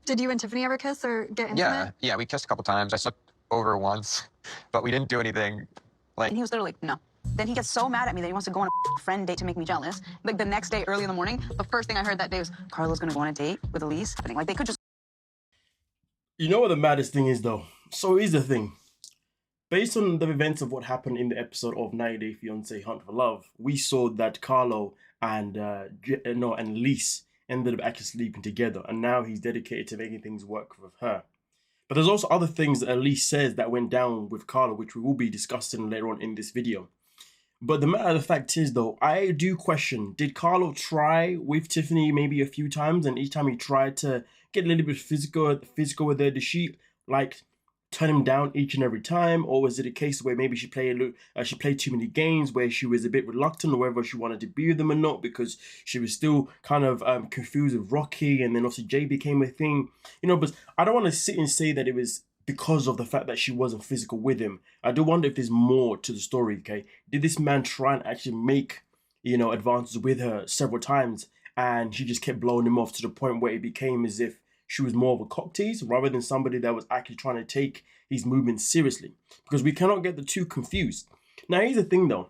Did you and Tiffany ever kiss or get intimate? Yeah, we kissed a couple times. I slept over once, but we didn't do anything. And he was literally like, no. Then he gets so mad at me that he wants to go on a friend date to make me jealous. Like the next day, early in the morning, the first thing I heard that day was Carlo's gonna go on a date with Elise. Like they could just. You know what the maddest thing is though? So here's the thing. Based on the events of what happened in the episode of 90 Day Fiancé Hunt for Love, we saw that Carlo and Elise ended up actually sleeping together, and now he's dedicated to making things work with her. But there's also other things that Elise says that went down with Carlo, which we will be discussing later on in this video. But the matter of the fact is though, I do question, did Carlo try with Tiffany maybe a few times, and each time he tried to get a little bit physical with her, did she like turn him down each and every time, or was it a case where maybe she played too many games where she was a bit reluctant or whether she wanted to be with them or not because she was still kind of confused with Rocky, and then also Jay became a thing, you know? But I don't want to sit and say that it was because of the fact that she wasn't physical with him. I do wonder if there's more to the story. Okay, did this man try and actually make, you know, advances with her several times, and she just kept blowing him off to the point where it became as if she was more of a cock tease rather than somebody that was actually trying to take his movements seriously? Because we cannot get the two confused. Now, here's the thing though.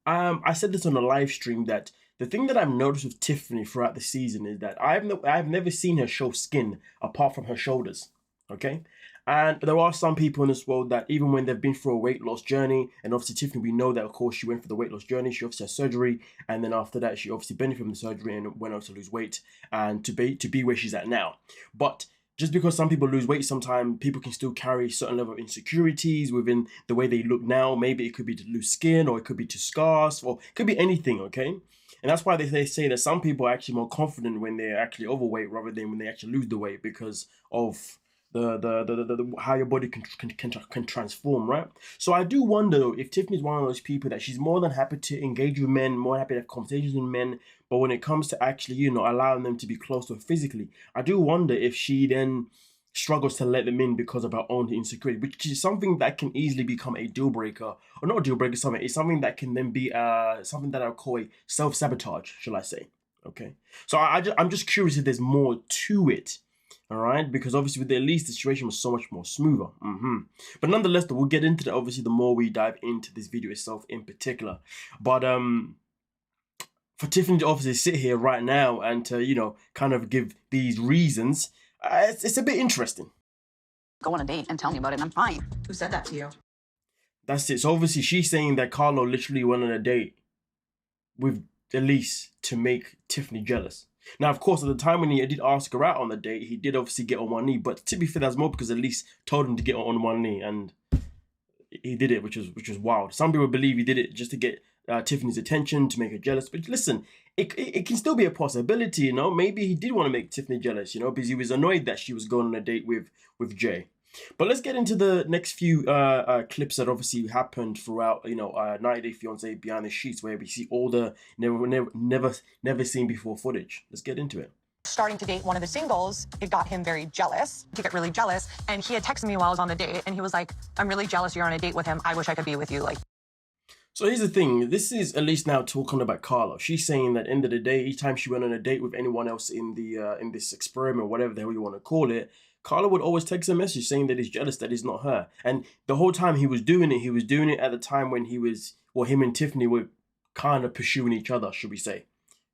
I said this on a live stream that the thing that I've noticed with Tiffany throughout the season is that I've never seen her show skin apart from her shoulders. Okay? And there are some people in this world that even when they've been through a weight loss journey, and obviously Tiffany, we know that of course she went for the weight loss journey, she obviously had surgery, and then after that she obviously benefited from the surgery and went on to lose weight and to be where she's at now. But just because some people lose weight, sometimes people can still carry a certain level of insecurities within the way they look now. Maybe it could be to lose skin, or it could be to scars, or it could be anything, okay? And that's why they say that some people are actually more confident when they're actually overweight rather than when they actually lose the weight, because of the how your body can transform, right? So I do wonder though, if Tiffany's one of those people that she's more than happy to engage with men, more happy to have conversations with men, but when it comes to actually, you know, allowing them to be close to her physically, I do wonder if she then struggles to let them in because of her own insecurity, which is something that can easily become a deal breaker, or not a deal breaker, it's something that can then be something that I'll call a self-sabotage, shall I say? Okay, so I'm just curious if there's more to it. All right, because obviously with the Elise, the situation was so much more smoother. But nonetheless, we'll get into that obviously the more we dive into this video itself in particular. But for Tiffany to obviously sit here right now and to, you know, kind of give these reasons, it's a bit interesting. Go on a date and tell me about it, and I'm fine. Who said that to you? That's it. So obviously she's saying that Carlo literally went on a date with Elise to make Tiffany jealous. Now, of course, at the time when he did ask her out on the date, he did obviously get on one knee. But to be fair, that's more because Elise told him to get on one knee, and he did it, which was wild. Some people believe he did it just to get Tiffany's attention, to make her jealous. But listen, it can still be a possibility, you know. Maybe he did want to make Tiffany jealous, you know, because he was annoyed that she was going on a date with Jay. But let's get into the next few clips that obviously happened throughout, you know, 90 Day Fiancé Behind the Sheets, where we see all the never seen before footage. Let's get into it. Starting to date one of the singles, it got him very jealous. He got really jealous, and he had texted me while I was on the date, and he was like, "I'm really jealous you're on a date with him. I wish I could be with you." Like. So here's the thing. This is Elise now talking about Carlo. She's saying that end of the day, each time she went on a date with anyone else in the in this experiment, whatever the hell you want to call it, Carlo would always text a message saying that he's jealous that he's not her. And the whole time he was doing it at the time when him and Tiffany were kind of pursuing each other, should we say.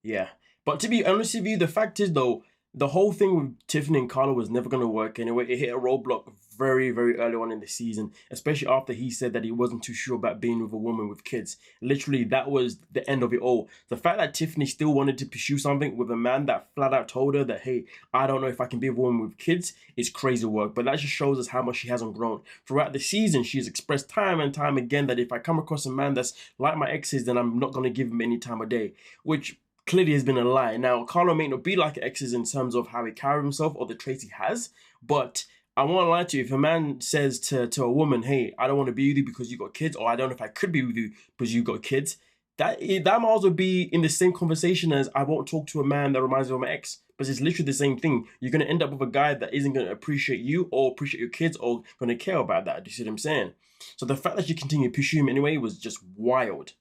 Yeah. But to be honest with you, the fact is though, the whole thing with Tiffany and Carlo was never going to work anyway. It hit a roadblock very, very early on in the season, especially after he said that he wasn't too sure about being with a woman with kids. Literally, that was the end of it all. The fact that Tiffany still wanted to pursue something with a man that flat out told her that, hey, I don't know if I can be with a woman with kids, is crazy work. But that just shows us how much she hasn't grown. Throughout the season, she has expressed time and time again that if I come across a man that's like my exes, then I'm not going to give him any time of day, which clearly has been a lie. Now, Carlo may not be like exes in terms of how he carries himself or the traits he has, but I won't lie to you. If a man says to a woman, hey, I don't want to be with you because you got kids, or I don't know if I could be with you because you got kids, that might as well be in the same conversation as I won't talk to a man that reminds me of my ex. But it's literally the same thing. You're going to end up with a guy that isn't going to appreciate you or appreciate your kids or going to care about that. Do you see what I'm saying? So the fact that you continue to pursue him anyway was just wild.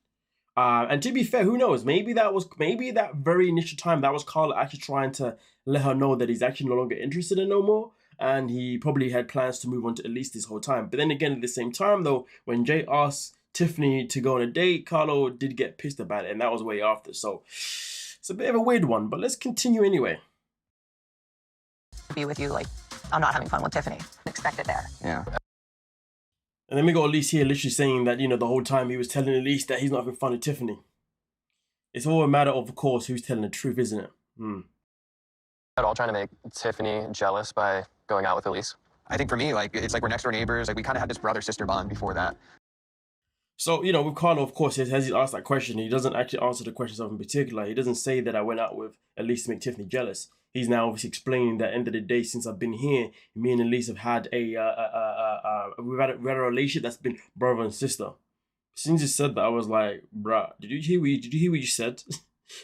And to be fair, who knows? Maybe that very initial time that was Carlo actually trying to let her know that he's actually no longer interested in no more, and he probably had plans to move on to Elise this whole time. But then again, at the same time though, when Jay asked Tiffany to go on a date, Carlo did get pissed about it, and that was way after. So it's a bit of a weird one, but let's continue anyway. Be with you, like, I'm not having fun with Tiffany. Expect it there. Yeah. And then we got Elise here literally saying that, the whole time he was telling Elise that he's not having fun with Tiffany. It's all a matter of course, who's telling the truth, isn't it? At all trying to make Tiffany jealous by going out with Elise? I think for me, like, it's like we're next door neighbors. Like, we kind of had this brother-sister bond before that. So, with Carlo, of course, as he asked that question, he doesn't actually answer the question of in particular. He doesn't say that I went out with Elise to make Tiffany jealous. He's now obviously explaining that end of the day, since I've been here, me and Elise have had we've had a relationship that's been brother and sister. Since you said that, I was like, bruh, did you hear what you said?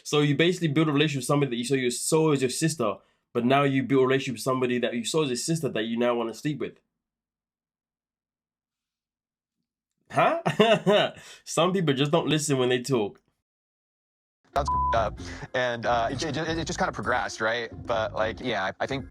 So you basically build a relationship with somebody that you saw as your sister, but now you build a relationship with somebody that you saw as your sister that you now want to sleep with. Huh? Some people just don't listen when they talk. That's up. And it just kind of progressed, right? But like, yeah, I think.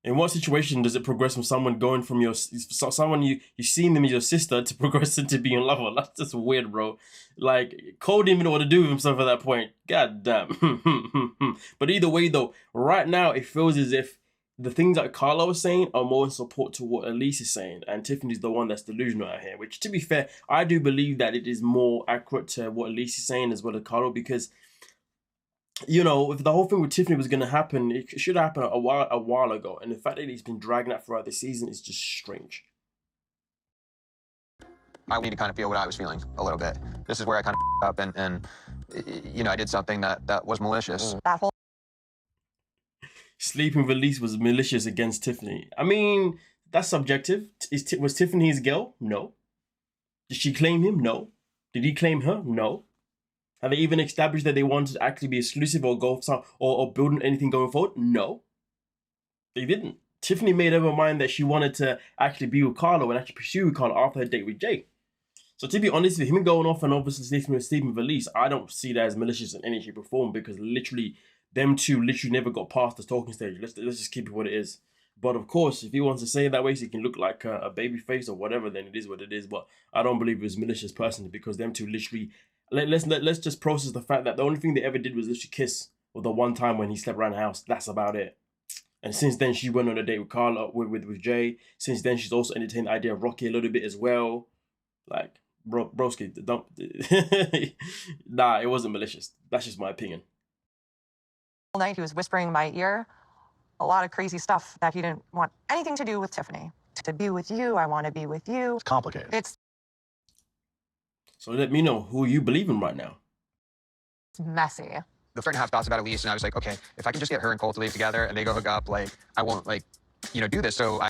In what situation does it progress from someone going from someone you've seen them as your sister to progress into being a lover? That's just weird, bro. Like, Cole didn't even know what to do with himself at that point. God damn. But either way, though, right now it feels as if the things that Carlo was saying are more in support to what Elise is saying, and Tiffany's the one that's delusional out here. Which, to be fair, I do believe that it is more accurate to what Elise is saying as well as Carlo, because if the whole thing with Tiffany was going to happen, it should happen a while ago. And the fact that he's been dragging that throughout the season is just strange. I need to kind of feel what I was feeling a little bit. This is where I kind of up and I did something that was malicious. That whole Sleeping with Elise was malicious against Tiffany. I mean, that's subjective. Was Tiffany his girl? No. Did she claim him? No. Did he claim her? No. Have they even established that they wanted to actually be exclusive or go or build anything going forward? No. They didn't. Tiffany made up her mind that she wanted to actually be with Carlo and actually pursue Carlo after her date with Jay. So to be honest with him going off and obviously sleeping with Elise, I don't see that as malicious in any shape or form, because literally them two never got past the talking stage. Let's just keep it what it is. But of course, if he wants to say it that way so he can look like a baby face or whatever, then it is what it is. But I don't believe it was malicious personally, because them two literally... Let's just process the fact that the only thing they ever did was literally kiss, or the one time when he slept around the house. That's about it. And since then, she went on a date with Carlo, with Jay. Since then, she's also entertained the idea of Rocky a little bit as well. Like, broski, don't... Nah, it wasn't malicious. That's just my opinion. All night he was whispering in my ear a lot of crazy stuff that he didn't want anything to do with Tiffany. To be with you, I want to be with you. It's complicated. It's So let me know, who you believe in right now. messy. The friend half thoughts about Elise, and I was like, okay, if I can just get her and Cole to leave together and they go hook up, like, I won't, do this. So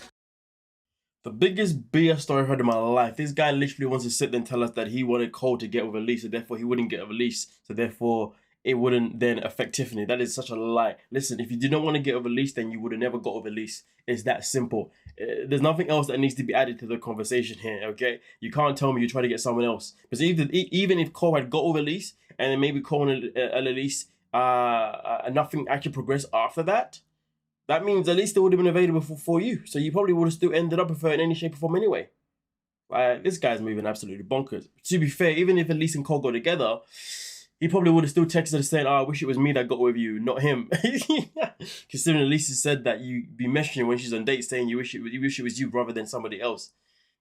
The biggest BS story I've heard in my life. This guy literally wants to sit there and tell us that he wanted Cole to get with Elise, so therefore he wouldn't get with Elise, so therefore it wouldn't then affect Tiffany. That is such a lie. Listen, if you did not want to get with Elise, then you would have never got with Elise. It's that simple. There's nothing else that needs to be added to the conversation here, okay? You can't tell me you try to get someone else. Because even if Cole had got with Elise, and then maybe Cole and Elise, nothing actually progressed after that, that means Elise still would have been available for you. So you probably would have still ended up with her in any shape or form anyway. This guy's moving absolutely bonkers. To be fair, even if Elise and Cole got together, he probably would have still texted her saying, I wish it was me that got with you, not him. Considering Elise said that you be messaging when she's on dates saying you wish it was you rather than somebody else.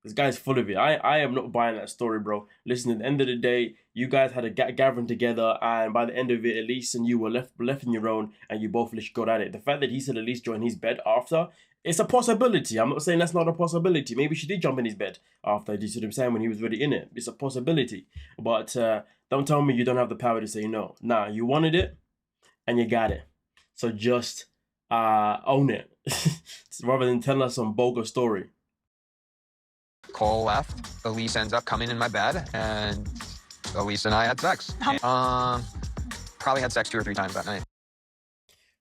This guy's full of it. I am not buying that story, bro. Listen, at the end of the day, you guys had a gathering together, and by the end of it, Elise and you were left on your own, and you both literally got at it. The fact that he said Elise joined his bed after, it's a possibility. I'm not saying that's not a possibility. Maybe she did jump in his bed after, you see what I'm saying, when he was already in it. It's a possibility. But don't tell me you don't have the power to say no. Nah, you wanted it, and you got it. So just own it, rather than telling us some bogus story. Cole left. Elise ends up coming in my bed, and Elise and I had sex. Probably had sex 2 or 3 times that night.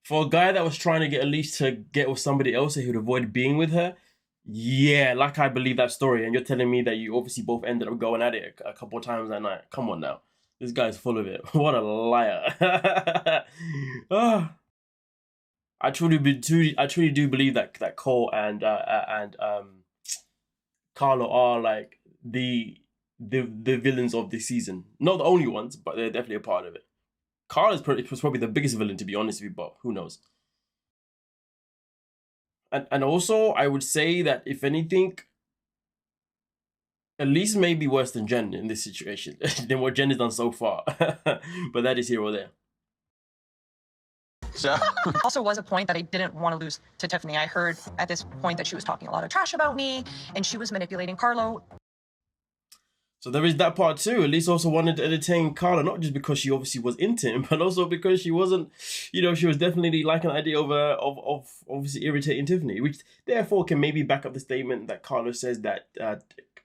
For a guy that was trying to get Elise to get with somebody else so he would avoid being with her, yeah, like I believe that story. And you're telling me that you obviously both ended up going at it a couple of times that night. Come on now. This guy's full of it. What a liar. Ah. I truly do believe that Cole and Carlo are like the villains of this season. Not the only ones, but they're definitely a part of it. Carlo's probably the biggest villain, to be honest with you, but who knows? And also, I would say that if anything, at least maybe worse than Jen in this situation than what Jen has done so far. But that is here or there. So Also was a point that I didn't want to lose to Tiffany. I heard at this point that she was talking a lot of trash about me and she was manipulating Carlo. So there is that part too. Elise also wanted to entertain Carla, not just because she obviously was into him, but also because she wasn't, she was definitely liking the idea of obviously irritating Tiffany, which therefore can maybe back up the statement that Carla says that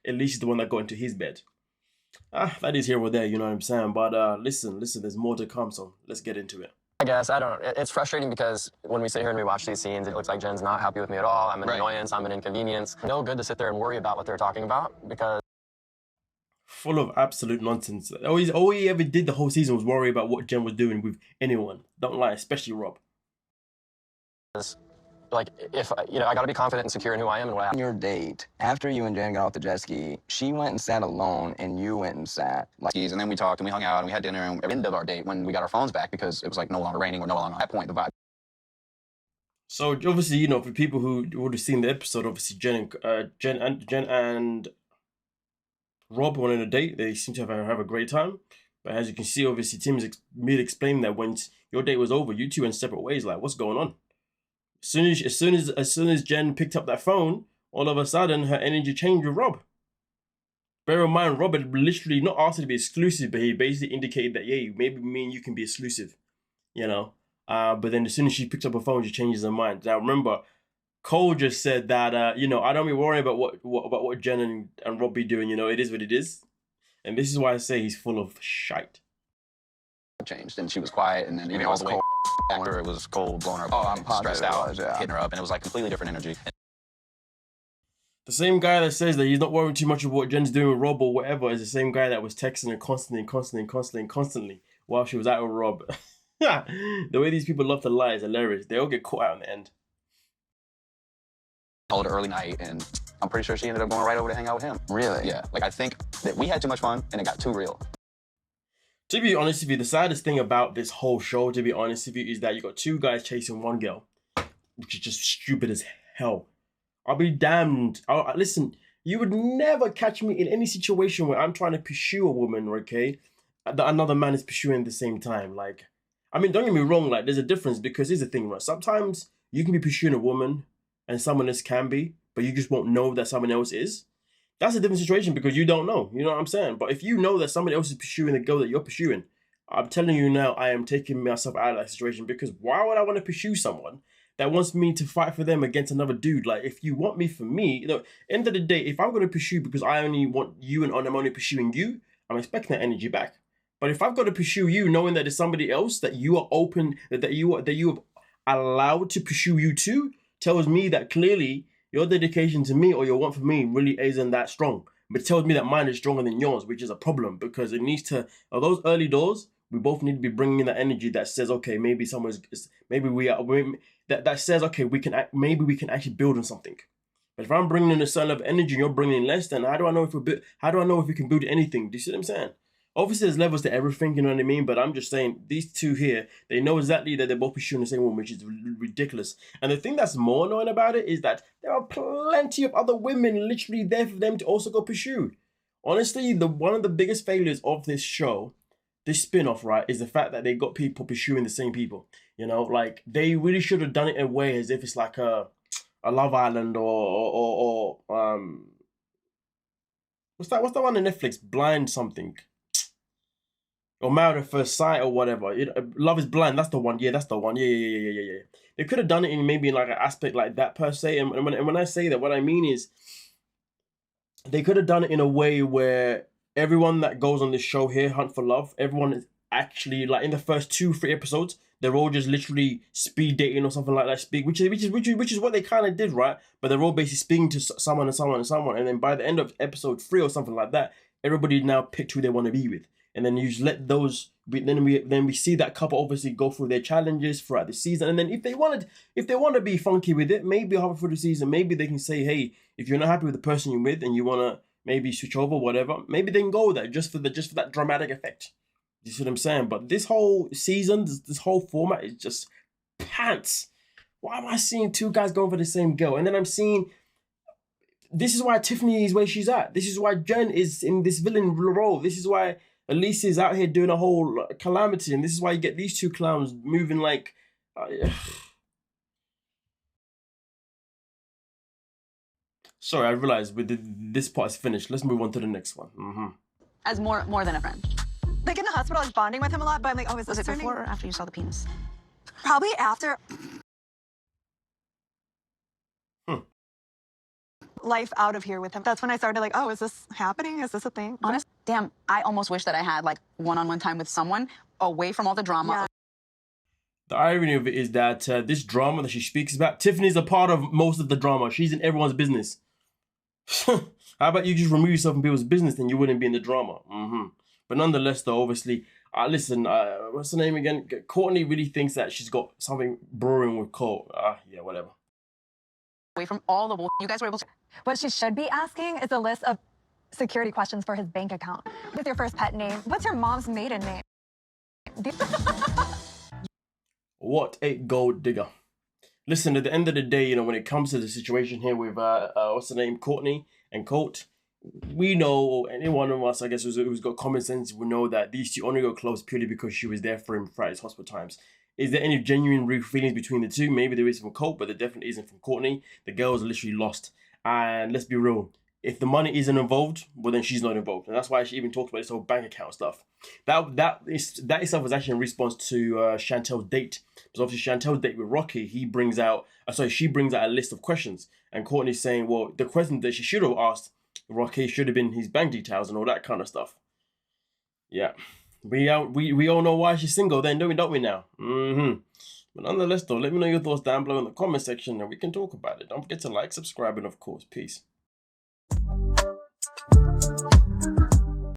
Elise is the one that got into his bed. That is here or there, you know what I'm saying? But listen, there's more to come, so let's get into it. I guess, I don't know. It's frustrating because when we sit here and we watch these scenes, it looks like Jen's not happy with me at all. I'm an annoyance, I'm an inconvenience. No good to sit there and worry about what they're talking about because... Full of absolute nonsense. All he ever did the whole season was worry about what Jen was doing with anyone. Don't lie, especially Rob. Like, if, I gotta be confident and secure in who I am and what I am. On your date, after you and Jen got off the jet ski, she went and sat alone and you went and sat. and then we talked and we hung out and we had dinner, and at the end of our date when we got our phones back because it was like no longer raining or no longer at that point the vibe. So obviously, for people who would have seen the episode, obviously Jen and Rob went on a date. They seem to have a great time. But as you can see, obviously Tim's explaining that when your date was over, you two went separate ways. Like, what's going on? As soon as Jen picked up that phone, all of a sudden her energy changed with Rob. Bear in mind, Rob had literally not asked her to be exclusive, but he basically indicated that, yeah, maybe me and you can be exclusive, But then as soon as she picks up her phone, she changes her mind. Now remember, Cole just said that, I don't be worried about what Jen and Rob be doing. It is what it is, and this is why I say he's full of shite. Changed, and she was quiet, and then even all the way after it was Cole blowing her up, I'm positive stressed out, it was, yeah. hitting her up, and it was like completely different energy. The same guy that says that he's not worrying too much of what Jen's doing with Rob or whatever is the same guy that was texting her constantly while she was out with Rob. The way these people love to lie is hilarious. They all get caught out in the end. Called her early night, and I'm pretty sure she ended up going right over to hang out with him. Really? Yeah. Like, I think that we had too much fun, and it got too real. To be honest with you, the saddest thing about this whole show, to be honest with you, is that you got two guys chasing one girl, which is just stupid as hell. I'll be damned. Listen, you would never catch me in any situation where I'm trying to pursue a woman, okay, that another man is pursuing at the same time. Like, I mean, don't get me wrong, like, there's a difference, because here's the thing, right? Sometimes you can be pursuing a woman and someone else can be, but you just won't know that someone else is. That's a different situation because you don't know. You know what I'm saying? But if you know that somebody else is pursuing the girl that you're pursuing, I'm telling you now, I am taking myself out of that situation, because why would I want to pursue someone that wants me to fight for them against another dude? Like, if you want me for me, end of the day, if I'm going to pursue because I only want you and I'm only pursuing you, I'm expecting that energy back. But if I've got to pursue you knowing that there's somebody else that you are open, that you are allowed to pursue you to, tells me that clearly your dedication to me or your want for me really isn't that strong. But it tells me that mine is stronger than yours, which is a problem, because it needs to, those early doors, we both need to be bringing in that energy that says, okay, maybe that says, okay, maybe we can actually build on something. But if I'm bringing in a certain level of energy and you're bringing in less, then how do I know if we can build anything? Do you see what I'm saying? Obviously, there's levels to everything, you know what I mean? But I'm just saying, these two here, they know exactly that they're both pursuing the same woman, which is ridiculous. And the thing that's more annoying about it is that there are plenty of other women literally there for them to also go pursue. Honestly, one of the biggest failures of this show, this spin-off, right, is the fact that they got people pursuing the same people. Like, they really should have done it in a way as if it's like a Love Island or what's that one on Netflix? Blind something. Or Married at First Sight or whatever. Love is Blind, that's the one. Yeah, that's the one. Yeah. They could have done it in maybe like an aspect like that per se. And when I say that, what I mean is they could have done it in a way where everyone that goes on this show here, Hunt for Love, everyone is actually, like, in the first 2-3 episodes, they're all just literally speed dating or something like that. Which is what they kind of did, right? But they're all basically speaking to someone, and then by the end of episode 3 or something like that, everybody now picked who they want to be with. and then you just let those. Then we see that couple obviously go through their challenges throughout the season, and then if they want to be funky with it, maybe halfway through the season, maybe they can say, hey, if you're not happy with the person you're with and you want to maybe switch over, whatever, maybe they can go with that just for that dramatic effect. You see what I'm saying? But this whole season, this whole format is just pants. Why am I seeing two guys going for the same girl? And then I'm seeing, this is why Tiffany is where she's at. This is why Jen is in this villain role. This is why Elise is out here doing a whole calamity. And this is why you get these two clowns moving like... Sorry, I realized this part is finished. Let's move on to the next one. As more than a friend. Like in the hospital, I was bonding with him a lot, but I'm like, oh, is this Was it turning? before or after you saw the penis? Probably after. Life out of here with him. That's when I started like, oh, is this happening? Is this a thing? Honest, damn, I almost wish that I had like one-on-one time with someone away from all the drama. Yeah. The irony of it is that this drama that she speaks about, Tiffany's a part of most of the drama. She's in everyone's business. How about you just remove yourself from people's business and you wouldn't be in the drama? But nonetheless, though, obviously, listen, what's her name again? Courtney really thinks that she's got something brewing with Cole. Yeah, whatever. Away from all the you guys were able to. What she should be asking is a list of security questions for his bank account. What's your first pet name? What's your mom's maiden name? What a gold digger. Listen, at the end of the day, you know, when it comes to the situation here with, what's the name, Courtney and Colt, we know, or any one of us, I guess, who's got common sense, will know that these two only got close purely because she was there for him throughout his hospital times. Is there any genuine real feelings between the two? Maybe there is from Colt, but there definitely isn't from Courtney. The girls are literally lost. And let's be real, if the money isn't involved, well then she's not involved. And that's why she even talked about this whole bank account stuff. That itself was actually in response to Chantel's date. Because obviously Chantel's date with Rocky, she brings out a list of questions. And Courtney's saying, well, the questions that she should have asked Rocky should have been his bank details and all that kind of stuff. Yeah. We all know why she's single then, don't we now? But nonetheless though, let me know your thoughts down below in the comment section and we can talk about it. Don't forget to like, subscribe, and of course, peace.